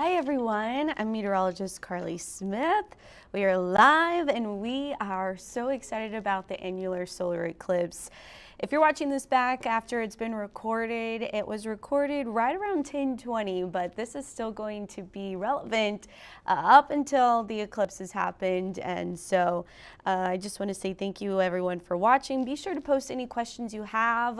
Hi everyone, I'm Meteorologist Carly Smith. We are live and we are so excited about the annular solar eclipse. If you're watching this back after it's been recorded, it was recorded right around 10:20, but this is still going to be relevant up until the eclipse has happened. And so I just want to say thank you everyone for watching. Be sure to post any questions you have.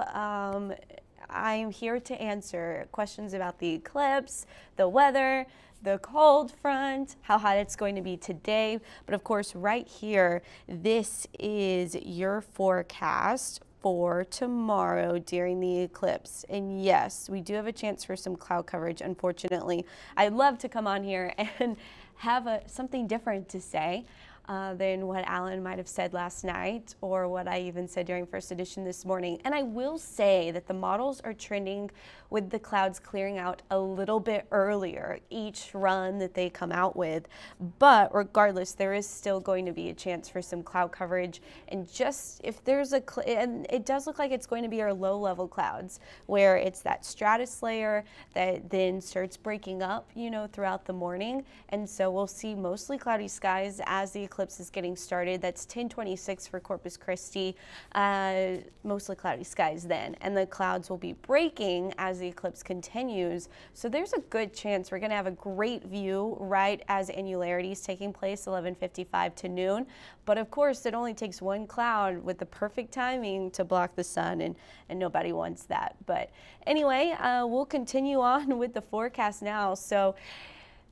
I'm here to answer questions about the eclipse, the weather, the cold front, how hot it's going to be today. But of course, right here, this is your forecast for tomorrow during the eclipse. And yes, we do have a chance for some cloud coverage, unfortunately. I'd love to come on here and have something different to say than what Alan might have said last night or what I even said during First Edition this morning. And I will say that the models are trending with the clouds clearing out a little bit earlier each run that they come out with. But regardless, there is still going to be a chance for some cloud coverage. And just if there's and it does look like it's going to be our low level clouds where it's that stratus layer that then starts breaking up, throughout the morning. And so we'll see mostly cloudy skies as the eclipse is getting started. That's 10:26 for Corpus Christi, mostly cloudy skies then. And the clouds will be breaking as the eclipse continues. So there's a good chance we're going to have a great view right as annularity is taking place, 11:55 to noon. But of course, it only takes one cloud with the perfect timing to block the sun, and nobody wants that. But anyway, we'll continue on with the forecast now. So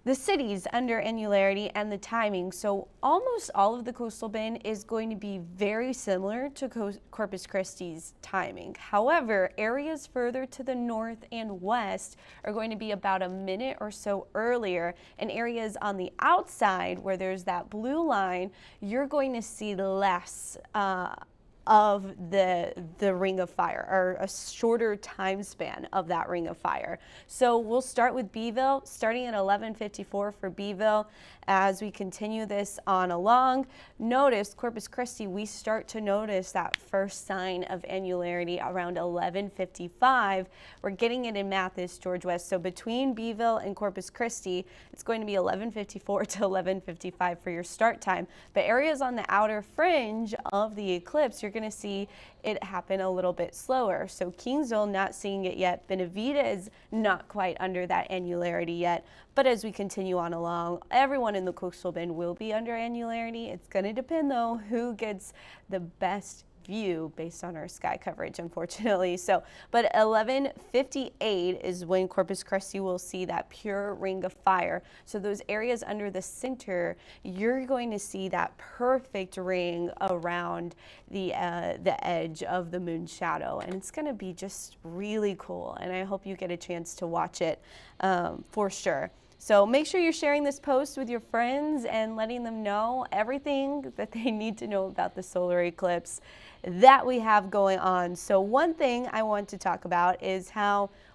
the cities under annularity and the timing. So almost all of the coastal bend is going to be very similar to Corpus Christi's timing. However, areas further to the north and west are going to be about a minute or so earlier, and areas on the outside where there's that blue line, you're going to see less of the ring of fire, or a shorter time span of that ring of fire. So we'll start with Beeville, starting at 11:54 for Beeville. As we continue this on along, notice Corpus Christi, we start to notice that first sign of annularity around 11:55. We're getting it in Mathis, George West. So between Beeville and Corpus Christi, it's going to be 11:54 to 11:55 for your start time. But areas on the outer fringe of the eclipse, you're going to see it happen a little bit slower. So Kingsville, not seeing it yet. Benavida is not quite under that annularity yet. But as we continue on along, everyone in the coastal bend will be under annularity. It's going to depend, though, who gets the best view based on our sky coverage, unfortunately. So, but 11:58 is when Corpus Christi will see that pure ring of fire. So those areas under the center, you're going to see that perfect ring around the edge of the moon shadow, and it's going to be just really cool. And I hope you get a chance to watch it for sure. So make sure you're sharing this post with your friends and letting them know everything that they need to know about the solar eclipse that we have going on. So one thing I want to talk about is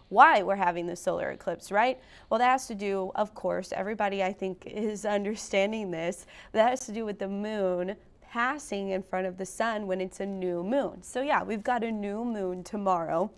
why we're having the solar eclipse, right? Well, that has to do, of course, everybody I think is understanding this, that has to do with the moon passing in front of the sun when it's a new moon. So yeah, we've got a new moon tomorrow,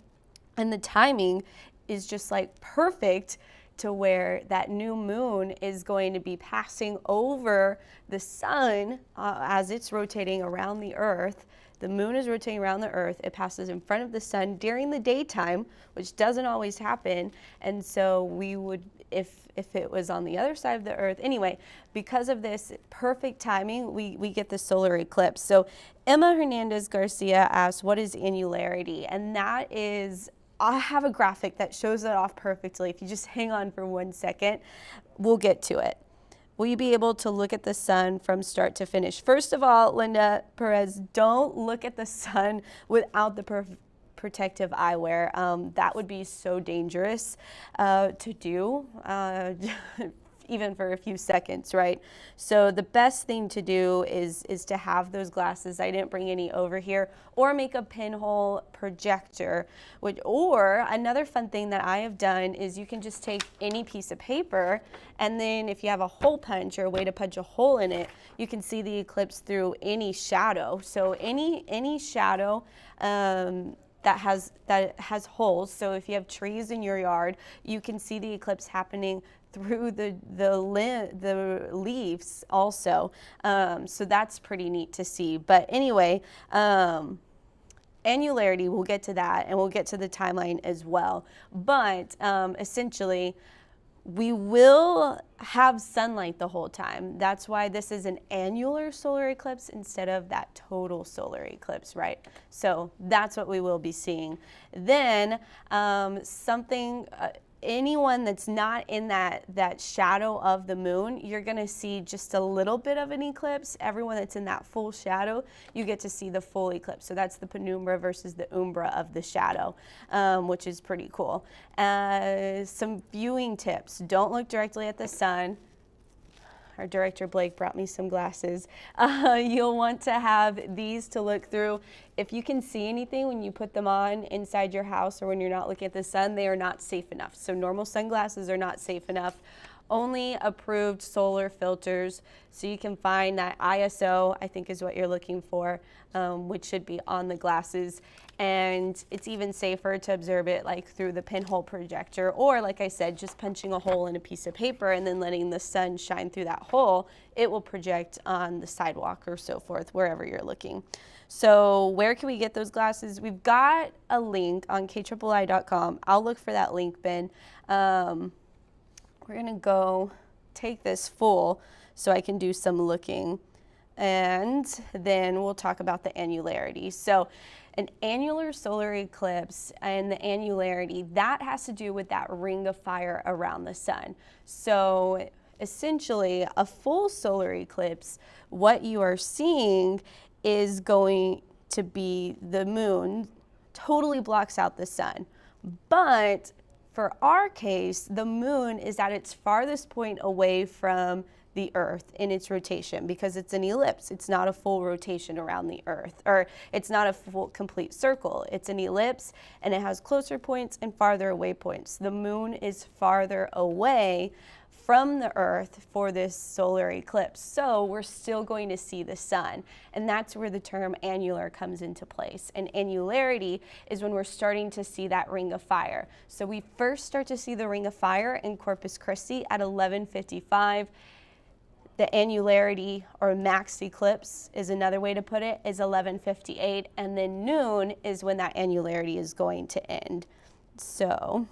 and the timing is just like perfect to where that new moon is going to be passing over the sun as it's rotating around the earth. The moon is rotating around the earth. It passes in front of the sun during the daytime, which doesn't always happen. And so we would, if it was on the other side of the earth, anyway, because of this perfect timing, we get the solar eclipse. So Emma Hernandez Garcia asked, what is annularity? And that is, I have a graphic that shows that off perfectly. If you just hang on for 1 second, we'll get to it. Will you be able to look at the sun from start to finish? First of all, Linda Perez, don't look at the sun without the protective eyewear. That would be so dangerous to do. Even for a few seconds, right? So the best thing to do is to have those glasses. I didn't bring any over here, or make a pinhole projector. Or another fun thing that I have done is you can just take any piece of paper, and then if you have a hole punch or a way to punch a hole in it, you can see the eclipse through any shadow. So any shadow that has holes. So if you have trees in your yard, you can see the eclipse happening through the leaves also. So that's pretty neat to see. But anyway, annularity, we'll get to that, and we'll get to the timeline as well. But essentially, we will have sunlight the whole time. That's why this is an annular solar eclipse instead of that total solar eclipse, right? So that's what we will be seeing. Then anyone that's not in that shadow of the moon, you're gonna see just a little bit of an eclipse. Everyone that's in that full shadow, you get to see the full eclipse. So that's the penumbra versus the umbra of the shadow, which is pretty cool. Some viewing tips: don't look directly at the sun. Our director Blake brought me some glasses. You'll want to have these to look through. If you can see anything when you put them on inside your house or when you're not looking at the sun, they are not safe enough. So normal sunglasses are not safe enough. Only approved solar filters. So you can find that ISO, I think is what you're looking for, which should be on the glasses. And it's even safer to observe it like through the pinhole projector, or like I said, just punching a hole in a piece of paper and then letting the sun shine through that hole. It will project on the sidewalk or so forth, wherever you're looking. So where can we get those glasses? We've got a link on KIII.com. I'll look for that link, Ben. We're gonna go take this full so I can do some looking, and then we'll talk about the annularity. So an annular solar eclipse and the annularity, that has to do with that ring of fire around the sun. So essentially, a full solar eclipse, what you are seeing is going to be the moon totally blocks out the sun. But for our case, the moon is at its farthest point away from the Earth in its rotation, because it's an ellipse. It's not a full rotation around the Earth, or it's not a full complete circle. It's an ellipse, and it has closer points and farther away points. The moon is farther away from the Earth for this solar eclipse, so we're still going to see the sun, and that's where the term annular comes into place. And annularity is when we're starting to see that ring of fire. So we first start to see the ring of fire in Corpus Christi at 11:55. The annularity, or max eclipse is another way to put it, is 11:58, and then noon is when that annularity is going to end. So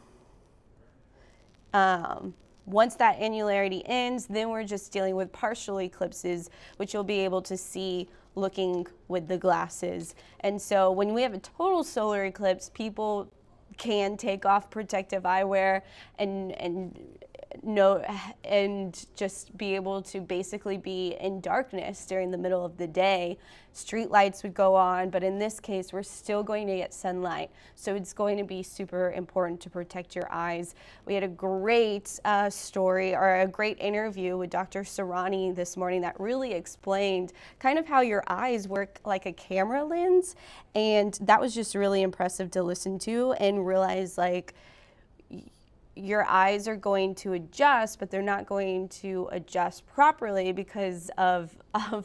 once that annularity ends, then we're just dealing with partial eclipses, which you'll be able to see looking with the glasses. And so when we have a total solar eclipse, people can take off protective eyewear and just be able to basically be in darkness during the middle of the day. Street lights would go on, but in this case, we're still going to get sunlight. So it's going to be super important to protect your eyes. We had a great story, or a great interview with Dr. Sarani this morning that really explained kind of how your eyes work like a camera lens. And that was just really impressive to listen to and realize, like, your eyes are going to adjust, but they're not going to adjust properly because of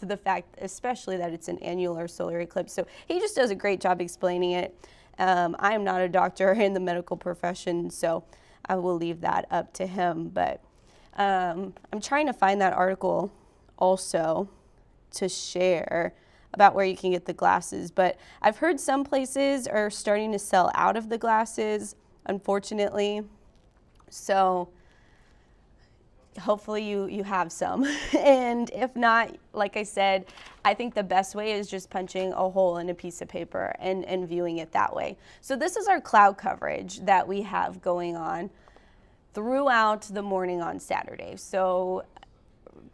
the fact, especially that it's an annular solar eclipse. So he just does a great job explaining it. I am not a doctor in the medical profession, so I will leave that up to him. But I'm trying to find that article also to share about where you can get the glasses. But I've heard some places are starting to sell out of the glasses, unfortunately. So hopefully you have some. And if not, like I said, I think the best way is just punching a hole in a piece of paper and viewing it that way. So this is our cloud coverage that we have going on throughout the morning on Saturday. So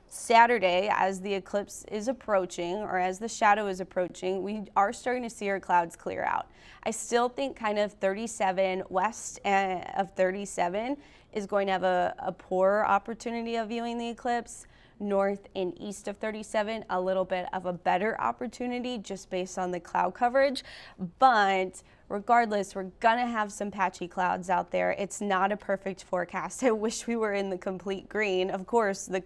Saturday, as the eclipse is approaching, or as the shadow is approaching, we are starting to see our clouds clear out. I still think kind of 37 west of 37 is going to have a poorer opportunity of viewing the eclipse. North and east of 37, a little bit of a better opportunity just based on the cloud coverage. But regardless, we're gonna have some patchy clouds out there. It's not a perfect forecast. I wish we were in the complete green. Of course, the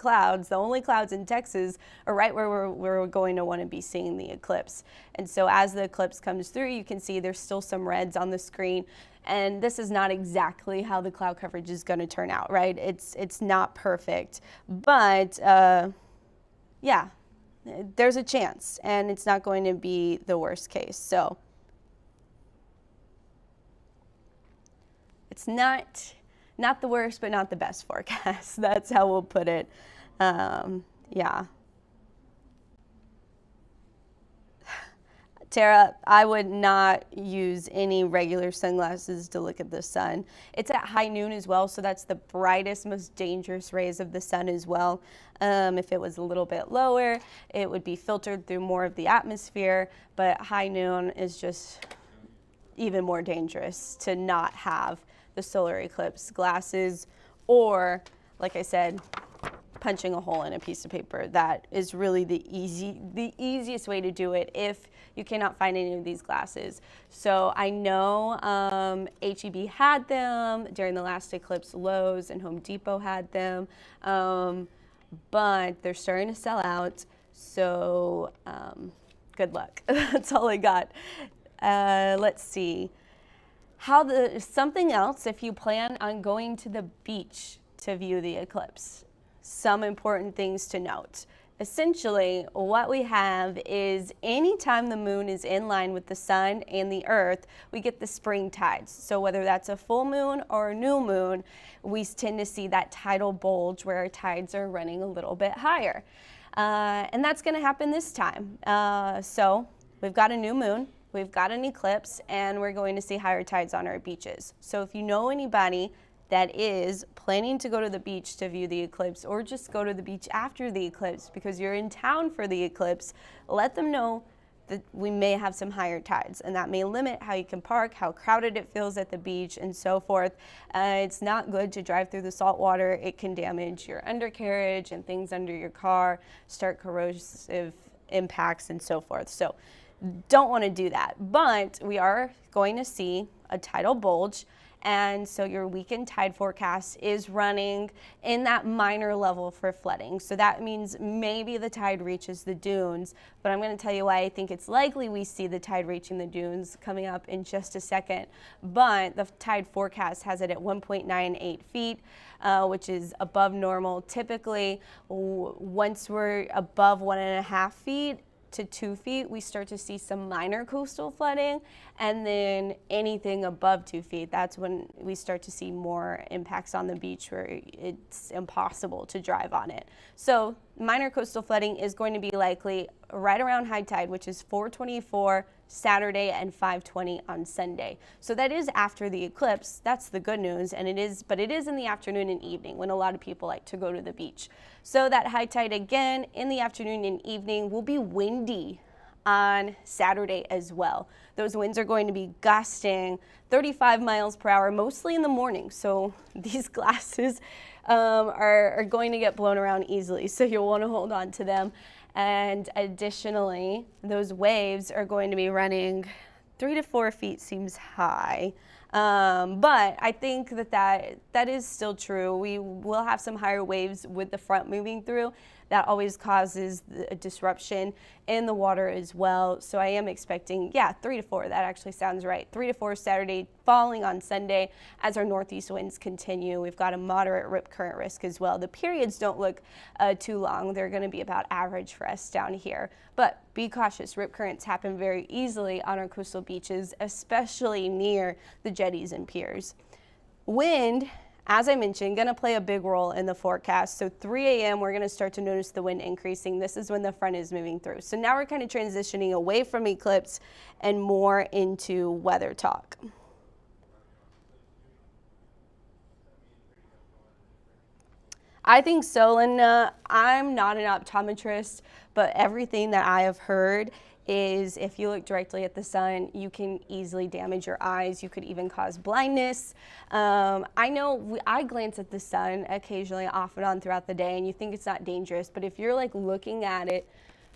only clouds in Texas are right where we're going to want to be seeing the eclipse. And so as the eclipse comes through, you can see there's still some reds on the screen. And this is not exactly how the cloud coverage is going to turn out, right? It's not perfect, but yeah, there's a chance, and it's not going to be the worst case. So it's not the worst, but not the best forecast. That's how we'll put it. Yeah. Tara, I would not use any regular sunglasses to look at the sun. It's at high noon as well, so that's the brightest, most dangerous rays of the sun as well. If it was a little bit lower, it would be filtered through more of the atmosphere, but high noon is just even more dangerous to not have the solar eclipse glasses, or, like I said, punching a hole in a piece of paper. That is really the easiest way to do it if you cannot find any of these glasses. So I know H-E-B had them during the last eclipse. Lowe's and Home Depot had them, but they're starting to sell out. So good luck. That's all I got. Let's see. Something else, if you plan on going to the beach to view the eclipse. Some important things to note. Essentially, what we have is anytime the moon is in line with the sun and the earth, we get the spring tides. So whether that's a full moon or a new moon, we tend to see that tidal bulge where our tides are running a little bit higher. And that's going to happen this time. So we've got a new moon, we've got an eclipse, and we're going to see higher tides on our beaches. So if you know anybody that is planning to go to the beach to view the eclipse, or just go to the beach after the eclipse because you're in town for the eclipse, let them know that we may have some higher tides, and that may limit how you can park, how crowded it feels at the beach, and so forth. It's not good to drive through the salt water. It can damage your undercarriage and things under your car, start corrosive impacts and so forth. So don't want to do that. But we are going to see a tidal bulge. And so your weekend tide forecast is running in that minor level for flooding. So that means maybe the tide reaches the dunes, but I'm going to tell you why I think it's likely we see the tide reaching the dunes coming up in just a second. But the tide forecast has it at 1.98 feet, which is above normal. Typically, once we're above 1.5 feet, to 2 feet, we start to see some minor coastal flooding, and then anything above 2 feet, that's when we start to see more impacts on the beach where it's impossible to drive on it. So minor coastal flooding is going to be likely right around high tide, which is 4:24 Saturday and 5:20 on Sunday. So that is after the eclipse. That's the good news, and it is in the afternoon and evening when a lot of people like to go to the beach. So that high tide again in the afternoon and evening will be windy on Saturday as well. Those winds are going to be gusting 35 miles per hour, mostly in the morning. So these glasses are going to get blown around easily. So you'll want to hold on to them. And additionally, those waves are going to be running 3 to 4 feet seems high. But I think that is still true. We will have some higher waves with the front moving through. That always causes a disruption in the water as well. So I am expecting, 3 to 4. That actually sounds right. 3 to 4 Saturday, falling on Sunday as our northeast winds continue. We've got a moderate rip current risk as well. The periods don't look too long. They're going to be about average for us down here. But be cautious. Rip currents happen very easily on our coastal beaches, especially near the jetties and piers. Wind, as I mentioned, going to play a big role in the forecast. So 3 a.m. we're going to start to notice the wind increasing. This is when the front is moving through. So now we're kind of transitioning away from eclipse and more into weather talk. I think so, and I'm not an optometrist, but everything that I have heard is if you look directly at the sun, you can easily damage your eyes. You could even cause blindness. I know I glance at the sun occasionally off and on throughout the day, and you think it's not dangerous, but if you're like looking at it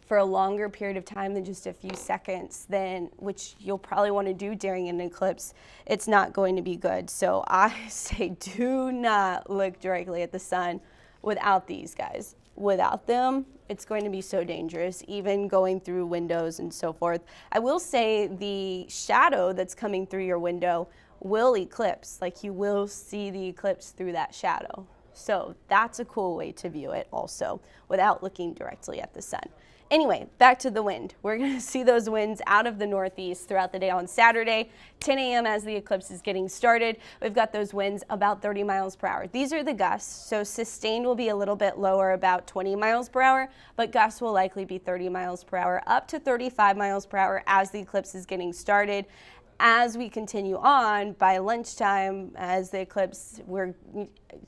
for a longer period of time than just a few seconds, then, which you'll probably want to do during an eclipse, it's not going to be good. So I say do not look directly at the sun without these guys. Without them, it's going to be so dangerous, even going through windows and so forth. I will say the shadow that's coming through your window will eclipse, like you will see the eclipse through that shadow. So that's a cool way to view it also, without looking directly at the sun. Anyway, back to the wind. We're going to see those winds out of the northeast throughout the day on Saturday, 10 a.m. as the eclipse is getting started. We've got those winds about 30 miles per hour. These are the gusts, so sustained will be a little bit lower, about 20 miles per hour, but gusts will likely be 30 miles per hour, up to 35 miles per hour as the eclipse is getting started. As we continue on, by lunchtime, as the eclipse, we're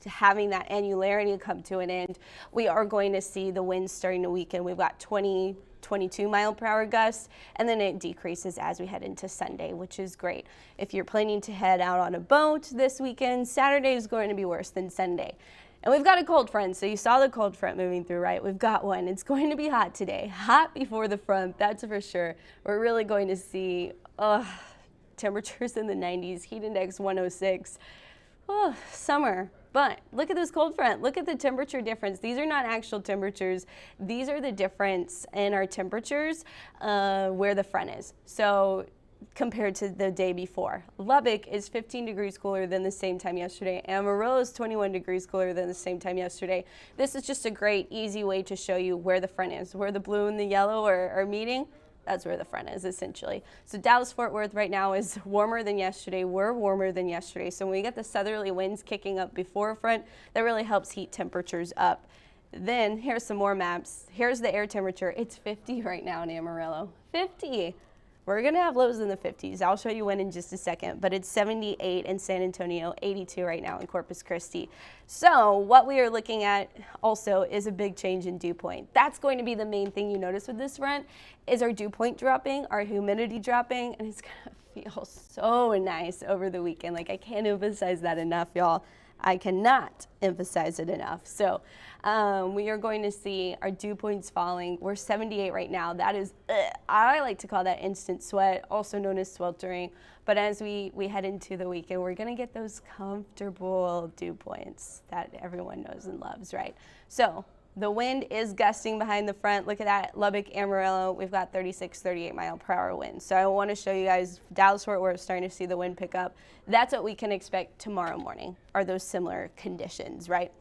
having that annularity come to an end, we are going to see the winds starting to weaken. We've got 20, 22 mile per hour gusts, and then it decreases as we head into Sunday, which is great. If you're planning to head out on a boat this weekend, Saturday is going to be worse than Sunday. And we've got a cold front, so you saw the cold front moving through, right? We've got one. It's going to be hot today. Hot before the front, that's for sure. We're really going to see temperatures in the 90s, heat index 106. Oh, summer. But look at this cold front. Look at the temperature difference. These are not actual temperatures. These are the difference in our temperatures where the front is. So compared to the day before. Lubbock is 15 degrees cooler than the same time yesterday. Amarillo is 21 degrees cooler than the same time yesterday. This is just a great, easy way to show you where the front is. Where the blue and the yellow are meeting, that's where the front is, essentially. So Dallas-Fort Worth right now is warmer than yesterday. We're warmer than yesterday. So when we get the southerly winds kicking up before a front, that really helps heat temperatures up. Then here's some more maps. Here's the air temperature. It's 50 right now in Amarillo. 50. We're going to have lows in the 50s. I'll show you when in just a second, but it's 78 in San Antonio, 82 right now in Corpus Christi. So what we are looking at also is a big change in dew point. That's going to be the main thing you notice with this front is our dew point dropping, our humidity dropping, and it's going to feel so nice over the weekend. Like, I can't emphasize that enough, y'all. I cannot emphasize it enough. So we are going to see our dew points falling. We're 78 right now. That is, I like to call that instant sweat, also known as sweltering. But as we head into the weekend, we're going to get those comfortable dew points that everyone knows and loves, right? So the wind is gusting behind the front. Look at that, Lubbock, Amarillo. We've got 36, 38 mile per hour winds. So I want to show you guys Dallas-Fort Worth starting to see the wind pick up. That's what we can expect tomorrow morning, are those similar conditions, right?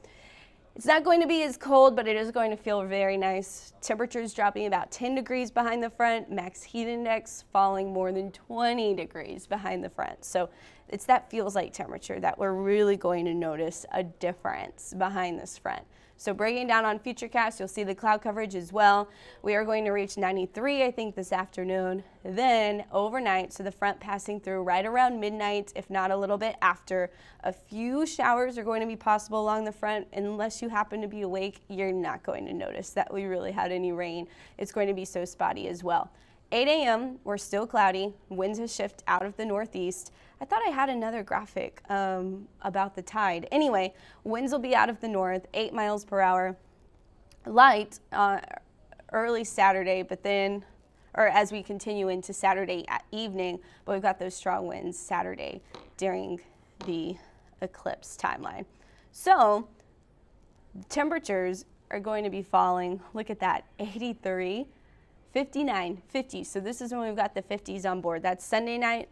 It's not going to be as cold, but it is going to feel very nice. Temperatures dropping about 10 degrees behind the front. Max heat index falling more than 20 degrees behind the front. So it's that feels like temperature that we're really going to notice a difference behind this front. So breaking down on Futurecast, you'll see the cloud coverage as well. We are going to reach 93, I think, this afternoon. Then overnight, so the front passing through right around midnight, if not a little bit after. A few showers are going to be possible along the front. Unless you happen to be awake, you're not going to notice that we really had any rain. It's going to be so spotty as well. 8 a.m., we're still cloudy. Winds have shifted out of the northeast. I thought I had another graphic about the tide. Anyway, winds will be out of the north, 8 miles per hour. Light early Saturday, but then, or as we continue into Saturday evening, but we've got those strong winds Saturday during the eclipse timeline. So temperatures are going to be falling. Look at that, 83. 59, 50. So this is when we've got the 50s on board. That's Sunday night,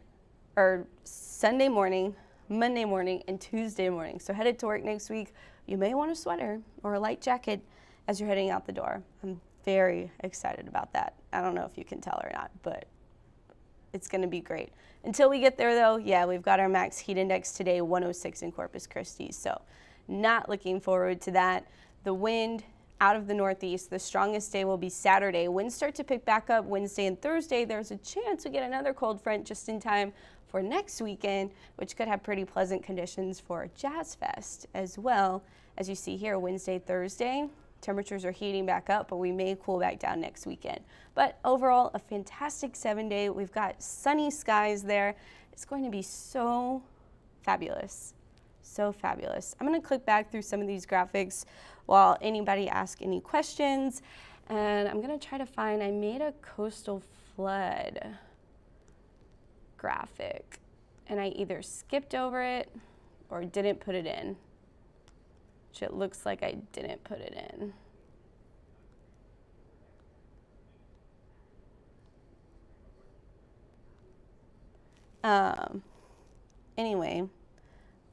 or Sunday morning, Monday morning, and Tuesday morning. So headed to work next week, you may want a sweater or a light jacket as you're heading out the door. I'm very excited about that. I don't know if you can tell or not, but it's going to be great. Until we get there, though, yeah, we've got our max heat index today, 106 in Corpus Christi. So not looking forward to that. The wind out of the northeast, the strongest day will be Saturday. Winds start to pick back up Wednesday and Thursday. There's a chance we get another cold front just in time for next weekend, which could have pretty pleasant conditions for Jazz Fest as well. As you see here, Wednesday, Thursday, temperatures are heating back up, but we may cool back down next weekend. But overall, a fantastic 7-day. We've got sunny skies there. It's going to be so fabulous. So fabulous. I'm going to click back through some of these graphics while anybody asks any questions. And I'm gonna try to find, I made a coastal flood graphic and I either skipped over it or didn't put it in, which it looks like I didn't put it in. Anyway,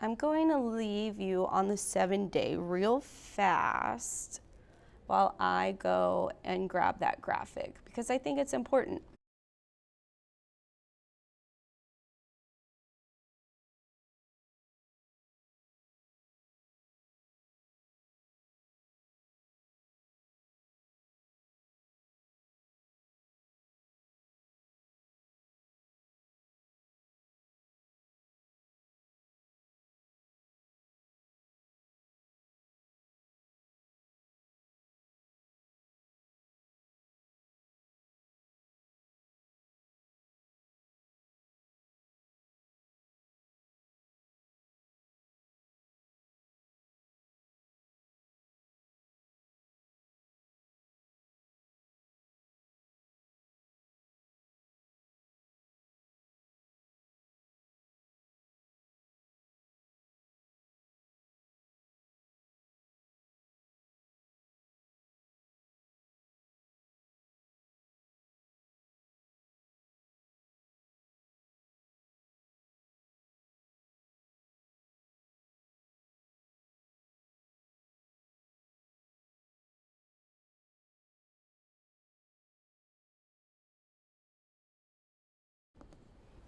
I'm going to leave you on the 7-day real fast while I go and grab that graphic because I think it's important.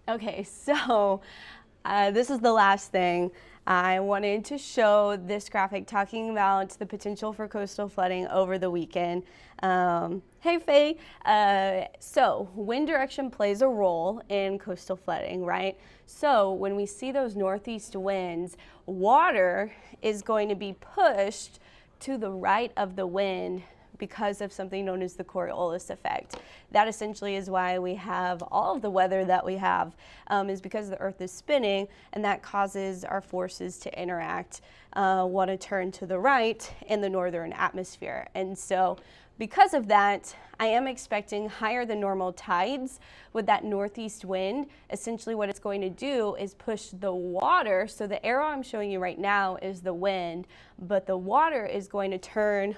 Okay, so this is the last thing. I wanted to show this graphic talking about the potential for coastal flooding over the weekend. Hey Faye, so wind direction plays a role in coastal flooding, right? So when we see those northeast winds, water is going to be pushed to the right of the wind because of something known as the Coriolis effect. That essentially is why we have all of the weather that we have, is because the earth is spinning, and that causes our forces to interact, want to turn to the right in the northern atmosphere. And so because of that, I am expecting higher than normal tides with that northeast wind. Essentially what it's going to do is push the water, so the arrow I'm showing you right now is the wind, but the water is going to turn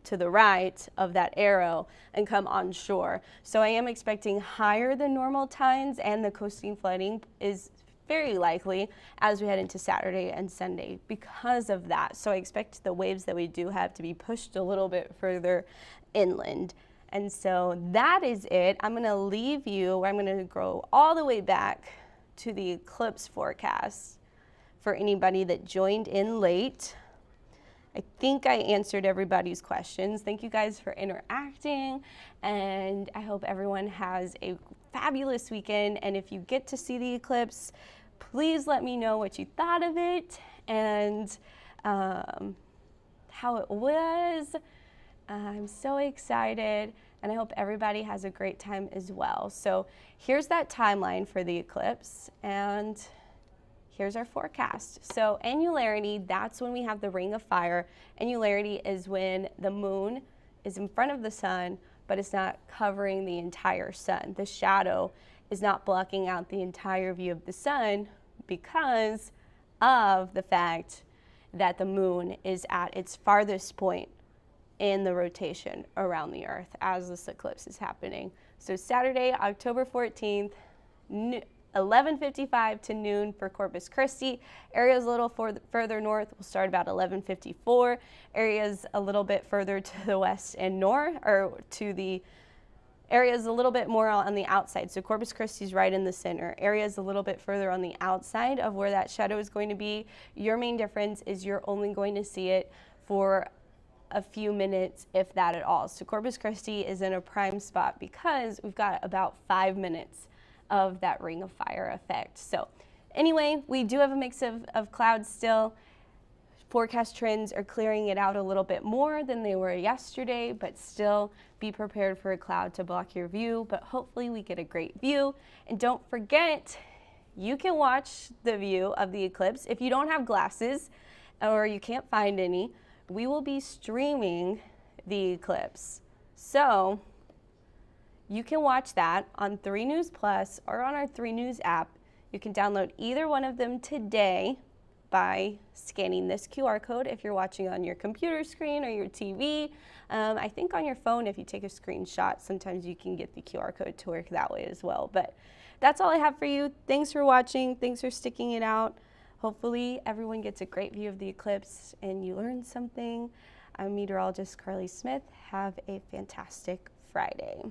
to the right of that arrow and come onshore. So I am expecting higher than normal tides, and the coastal flooding is very likely as we head into Saturday and Sunday because of that. So I expect the waves that we do have to be pushed a little bit further inland. And so that is it. I'm gonna leave you, I'm gonna go all the way back to the eclipse forecast for anybody that joined in late. I think I answered everybody's questions. Thank you guys for interacting, and I hope everyone has a fabulous weekend. And if you get to see the eclipse, please let me know what you thought of it and how it was. I'm so excited, and I hope everybody has a great time as well. So here's that timeline for the eclipse, and here's our forecast. So annularity, that's when we have the ring of fire. Annularity is when the moon is in front of the sun, but it's not covering the entire sun. The shadow is not blocking out the entire view of the sun because of the fact that the moon is at its farthest point in the rotation around the earth as this eclipse is happening. So Saturday, October 14th, 11:55 to noon for Corpus Christi. Areas a little further north will start about 11:54. Areas a little bit further to the west and north, or to the areas a little bit more on the outside. So Corpus Christi is right in the center. Areas a little bit further on the outside of where that shadow is going to be. Your main difference is you're only going to see it for a few minutes, if that at all. So Corpus Christi is in a prime spot because we've got about 5 minutes of that ring of fire effect. So anyway, we do have a mix of clouds still. Forecast trends are clearing it out a little bit more than they were yesterday, but still be prepared for a cloud to block your view, but hopefully we get a great view. And don't forget, you can watch the view of the eclipse. If you don't have glasses or you can't find any, we will be streaming the eclipse. So you can watch that on 3 News Plus or on our 3 News app. You can download either one of them today by scanning this QR code if you're watching on your computer screen or your TV. I think on your phone, if you take a screenshot, sometimes you can get the QR code to work that way as well. But that's all I have for you. Thanks for watching. Thanks for sticking it out. Hopefully everyone gets a great view of the eclipse and you learn something. I'm meteorologist Carly Smith. Have a fantastic Friday.